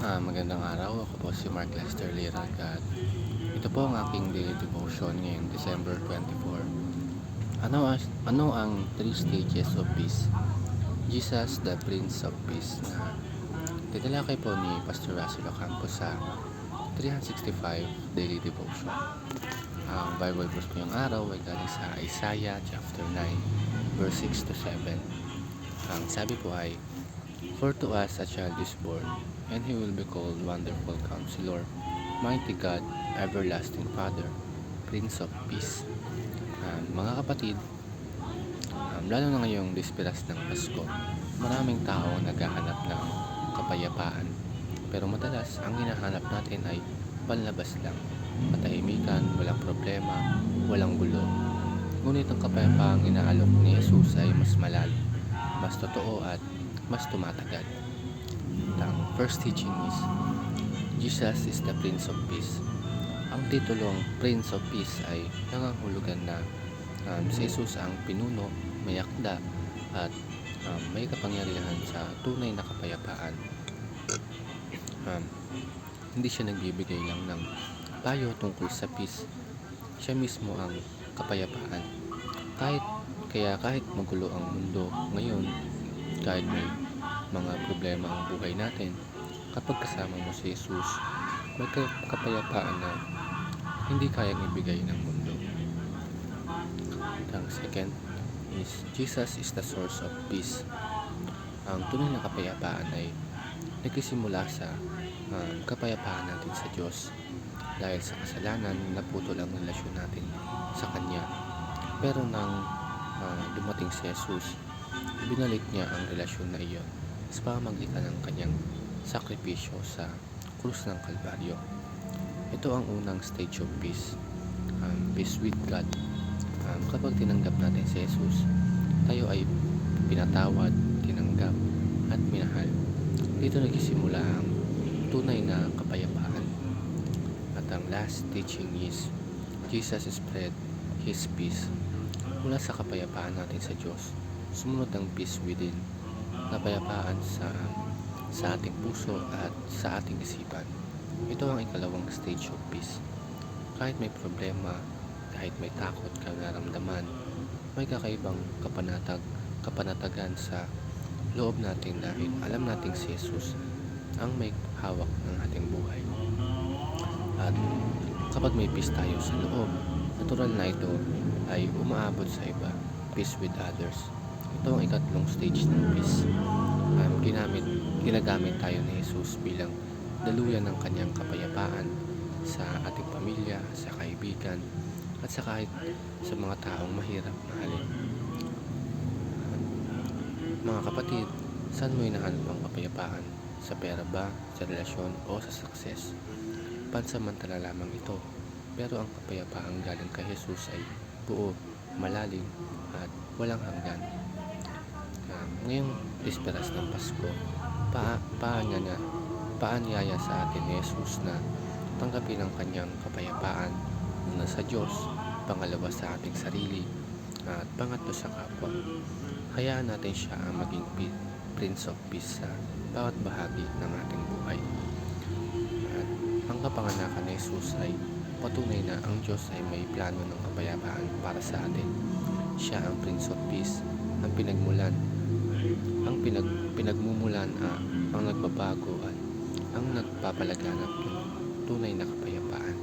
Magandang araw. Ako po si Mark Lester Lirag at ito po ang aking daily devotion ngayong December 24. Ano ang three stages of peace? Jesus, the Prince of Peace, na tinalakay po ni Pastor Russell Ocampo sa 365 Daily Devotion. Ang Bible verse ko yung araw ay galing sa Isaiah chapter 9 verse 6 to 7. Ang sabi po ay, "For to us a child is born, and he will be called Wonderful Counselor, Mighty God, Everlasting Father, Prince of Peace." Mga kapatid, lalo na ngayong disperas ng Pasko, maraming tao naghahanap ng kapayapaan. Pero madalas, ang hinahanap natin ay panlabas lang, katahimikan, walang problema, walang gulo. Ngunit ang kapayapaang inaalok ni Jesus ay mas malalim, mas totoo at mas tumatagal. Ang first teaching is, Jesus is the Prince of Peace. Ang titulong Prince of Peace ay nangangahulugan na si Jesus ang pinuno, may akda at may kapangyarihan sa tunay na kapayapaan. Hindi siya nagbibigay lang ng payo tungkol sa peace. Siya mismo ang kapayapaan. Kahit magulo ang mundo ngayon, kahit may mga problema ang buhay natin, kapag kasama mo si Jesus, may kapayapaan na hindi kayang ibigay ng mundo. Ang second is, Jesus is the source of peace. Ang tunay na kapayapaan ay nagsisimula sa kapayapaan natin sa Diyos. Dahil sa kasalanan, naputol ang relasyon natin sa Kanya. Pero nang dumating si Jesus, ibinalik niya ang relasyon na iyon sa pamamagitan ng Kanyang sakripisyo sa krus ng Kalbaryo. Ito ang unang stage of peace, peace with God. Kapag tinanggap natin si Jesus, tayo ay pinatawad, tinanggap, at minahal. Dito nagsisimula ang tunay na kapayapaan. At ang last teaching is, Jesus spread His peace. Mula sa kapayapaan natin sa Diyos, sumunod ang peace within, kapayapaan sa ating puso at sa ating isipan. Ito ang ikalawang stage of peace. Kahit may problema, kahit may takot ka naramdaman, may kakaibang kapanatagan sa loob natin dahil alam nating si Jesus ang may hawak ng ating buhay. At kapag may peace tayo sa loob, natural na ito ay umaabot sa iba, peace with others. Ito ang ikatlong stage ng peace. Ginagamit tayo ni Jesus bilang daluyan ng Kanyang kapayapaan sa ating pamilya, sa kaibigan, at sa kahit sa mga taong mahirap mahalin. Mga kapatid, saan mo hinahanap ang kapayapaan? Sa pera ba, sa relasyon, o sa success? Pansamantala lamang ito, pero ang kapayapaang galing kay Jesus ay buo, malalim, at walang hanggan. Ngayong disperas ng Pasko, paanyaya sa atin ni Jesus na tanggapin ang Kanyang kapayapaan, una sa Diyos, pangalawa sa ating sarili, at pangatlo sa kapwa. Hayaan natin siya ang maging Prince of Peace sa bawat bahagi ng ating buhay. At ang kapanganakan ni Jesus ay patunay na ang Diyos ay may plano ng kapayapaan para sa atin. Siya ang Prince of Peace, ang pinagmumulan, ang nagbabago at ang nagpapalaganap ng tunay na kapayapaan.